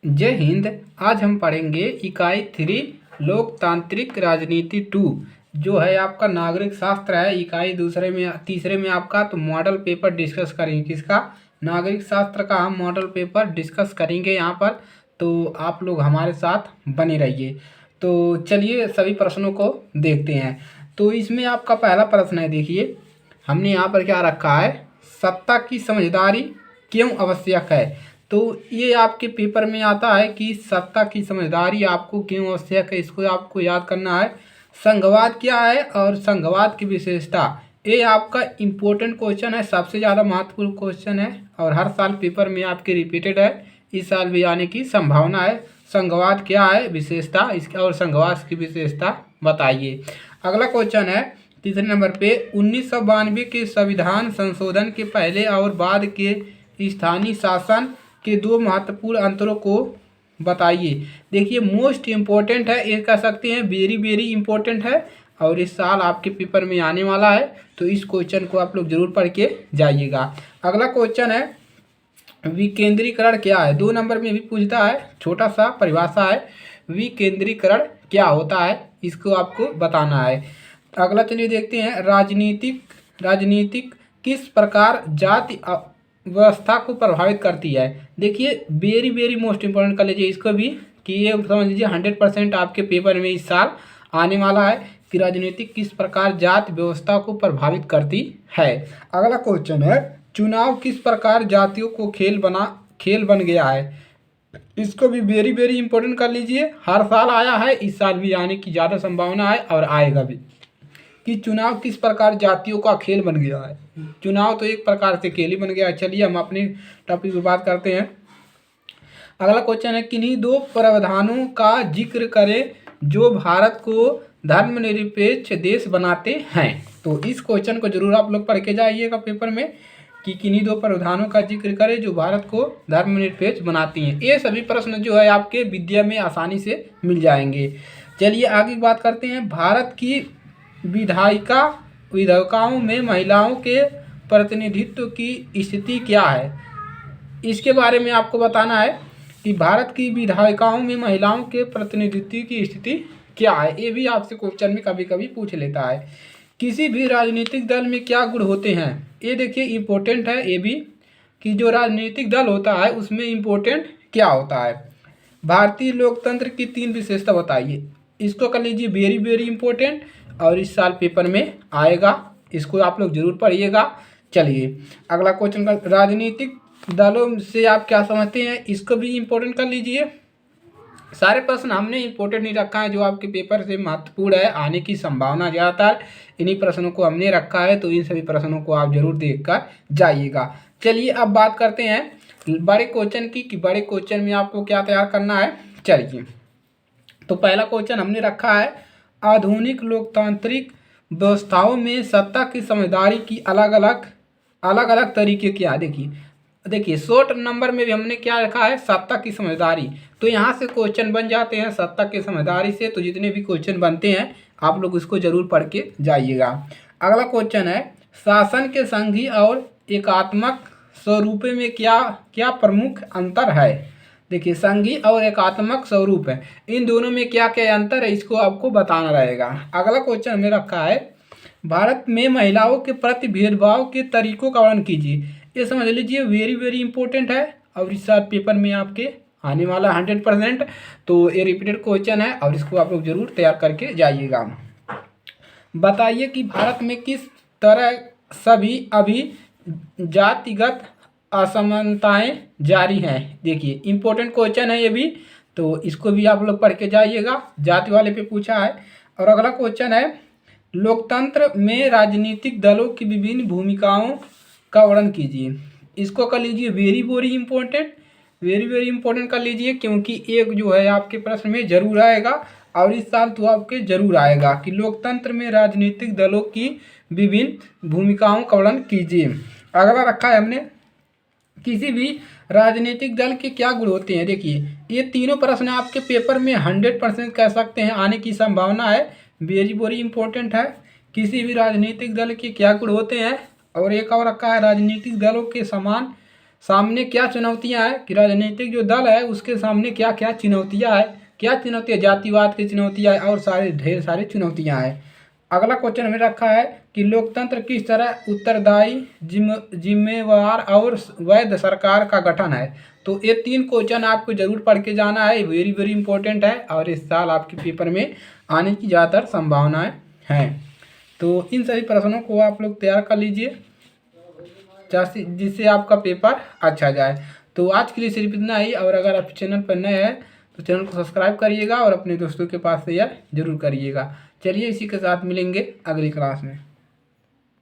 जय हिंद। आज हम पढ़ेंगे इकाई 3 लोकतांत्रिक राजनीति 2 जो है आपका नागरिक शास्त्र है। इकाई तीसरे में आपका तो मॉडल पेपर डिस्कस करेंगे। किसका? नागरिक शास्त्र का हम मॉडल पेपर डिस्कस करेंगे यहाँ पर। तो आप लोग हमारे साथ बने रहिए। तो चलिए सभी प्रश्नों को देखते हैं। तो इसमें आपका पहला प्रश्न है, देखिए हमने यहाँ पर क्या रखा है, सत्ता की समझदारी क्यों आवश्यक है। तो ये आपके पेपर में आता है कि सत्ता की समझदारी आपको क्यों आवश्यक है, इसको आपको याद करना है। संघवाद क्या है और संघवाद की विशेषता, ये आपका इम्पोर्टेंट क्वेश्चन है, सबसे ज़्यादा महत्वपूर्ण क्वेश्चन है और हर साल पेपर में आपके रिपीटेड है, इस साल भी आने की संभावना है। संघवाद क्या है, विशेषता इसका, और संघवाद की विशेषता बताइए। अगला क्वेश्चन है तीसरे नंबर पे, 1992 के संविधान संशोधन के पहले और बाद के स्थानीय शासन के दो महत्वपूर्ण अंतरों को बताइए। देखिए मोस्ट इम्पोर्टेंट है, ये कह सकते हैं वेरी वेरी इम्पोर्टेंट है और इस साल आपके पेपर में आने वाला है, तो इस क्वेश्चन को आप लोग जरूर पढ़ के जाइएगा। अगला क्वेश्चन है विकेंद्रीकरण क्या है, 2 नंबर में भी पूछता है, छोटा सा परिभाषा है, विकेंद्रीकरण क्या होता है इसको आपको बताना है। अगला चलिए देखते हैं, राजनीतिक किस प्रकार जाति व्यवस्था को प्रभावित करती है। देखिए वेरी वेरी मोस्ट इम्पोर्टेंट कर लीजिए इसको भी, कि ये समझ लीजिए 100% आपके पेपर में इस साल आने वाला है कि राजनीतिक किस प्रकार जाति व्यवस्था को प्रभावित करती है। अगला क्वेश्चन है, चुनाव किस प्रकार जातियों को खेल बन गया है, इसको भी वेरी वेरी इंपॉर्टेंट कर लीजिए, हर साल आया है, इस साल भी आने की ज़्यादा संभावना है और आएगा भी, कि चुनाव किस प्रकार जातियों का खेल बन गया है। चुनाव तो एक प्रकार से खेल ही बन गया है। चलिए हम अपने टॉपिक पर बात करते हैं। अगला क्वेश्चन है, किन्हीं दो प्रावधानों का जिक्र करें जो भारत को धर्मनिरपेक्ष देश बनाते हैं। तो इस क्वेश्चन को जरूर आप लोग पढ़ के जाइएगा पेपर में, कि किन्हीं दो प्रावधानों का जिक्र करें जो भारत को धर्मनिरपेक्ष बनाती हैं। ये सभी प्रश्न जो है आपके विद्या में आसानी से मिल जाएंगे। चलिए आगे बात करते हैं, भारत की विधायिकाओं में महिलाओं के प्रतिनिधित्व की स्थिति क्या है, इसके बारे में आपको बताना है कि भारत की विधायिकाओं में महिलाओं के प्रतिनिधित्व की स्थिति क्या है। ये भी आपसे क्वेश्चन में कभी कभी पूछ लेता है। किसी भी राजनीतिक दल में क्या गुण होते हैं, ये देखिए इम्पोर्टेंट है ये भी, कि जो राजनीतिक दल होता है उसमें इम्पोर्टेंट क्या होता है। भारतीय लोकतंत्र की 3 विशेषता बताइए, इसको कर लीजिए वेरी वेरी इंपॉर्टेंट और इस साल पेपर में आएगा, इसको आप लोग जरूर पढ़िएगा। चलिए अगला क्वेश्चन का, राजनीतिक दलों से आप क्या समझते हैं, इसको भी इम्पोर्टेंट कर लीजिए। सारे प्रश्न हमने इम्पोर्टेंट नहीं रखा है, जो आपके पेपर से महत्वपूर्ण है, आने की संभावना ज़्यादातर इन्हीं प्रश्नों को हमने रखा है, तो इन सभी प्रश्नों को आप जरूर देखकर जाइएगा। चलिए अब बात करते हैं बड़े क्वेश्चन की, कि बड़े क्वेश्चन में आपको क्या तैयार करना है। चलिए तो पहला क्वेश्चन हमने रखा है, आधुनिक लोकतांत्रिक व्यवस्थाओं में सत्ता की समझदारी की अलग अलग तरीके क्या। देखिए शॉर्ट नंबर में भी हमने क्या रखा है, सत्ता की समझदारी, तो यहाँ से क्वेश्चन बन जाते हैं सत्ता की समझदारी से, तो जितने भी क्वेश्चन बनते हैं आप लोग उसको जरूर पढ़ के जाइएगा। अगला क्वेश्चन है, शासन के संघीय और एकात्मक स्वरूप में क्या क्या प्रमुख अंतर है। देखिए संघीय और एकात्मक स्वरूप है, इन दोनों में क्या क्या अंतर है, इसको आपको बताना रहेगा। अगला क्वेश्चन हमें रखा है, भारत में महिलाओं के प्रति भेदभाव के तरीकों का वर्णन कीजिए। ये समझ लीजिए वेरी वेरी इंपॉर्टेंट है और इस साल पेपर में आपके आने वाला 100%, तो ये रिपीटेड क्वेश्चन है और इसको आप लोग जरूर तैयार करके जाइएगा। बताइए कि भारत में किस तरह सभी अभी जातिगत असमानताएं जारी हैं। देखिए इंपॉर्टेंट क्वेश्चन है ये भी, तो इसको भी आप लोग पढ़ के जाइएगा, जाति वाले पे पूछा है। और अगला क्वेश्चन है, लोकतंत्र में राजनीतिक दलों की विभिन्न भूमिकाओं का वर्णन कीजिए। इसको कर लीजिए वेरी वेरी इंपॉर्टेंट कर लीजिए, क्योंकि एक जो है आपके प्रश्न में जरूर आएगा और इस साल तो आपके जरूर आएगा, कि लोकतंत्र में राजनीतिक दलों की विभिन्न भूमिकाओं का वर्णन कीजिए। अगला रखा है हमने, किसी भी राजनीतिक दल के क्या गुण होते हैं। देखिए ये तीनों प्रश्न आपके पेपर में 100% कह सकते हैं आने की संभावना है, वेरी वेरी इंपॉर्टेंट है। किसी भी राजनीतिक दल के क्या गुण होते हैं, और एक और रखा है, राजनीतिक दलों के समान सामने क्या चुनौतियां हैं, कि राजनीतिक जो दल है उसके सामने क्या क्या चुनौतियां हैं, क्या चुनौतियां, जातिवाद की चुनौतियां और सारे ढेर सारी चुनौतियां हैं। अगला क्वेश्चन हमें रखा है कि लोकतंत्र किस तरह उत्तरदायी, जिम्मेवार और वैध सरकार का गठन है। तो ये 3 क्वेश्चन आपको जरूर पढ़ के जाना है, वेरी वेरी इंपॉर्टेंट है और इस साल आपके पेपर में आने की ज़्यादातर संभावनाएं हैं। तो इन सभी प्रश्नों को आप लोग तैयार कर लीजिए जिससे आपका पेपर अच्छा जाए। तो आज के लिए सिर्फ इतना ही, और अगर आप चैनल पर नए हैं तो चैनल को सब्सक्राइब करिएगा और अपने दोस्तों के पास शेयर जरूर करिएगा। चलिए इसी के साथ मिलेंगे अगली क्लास में।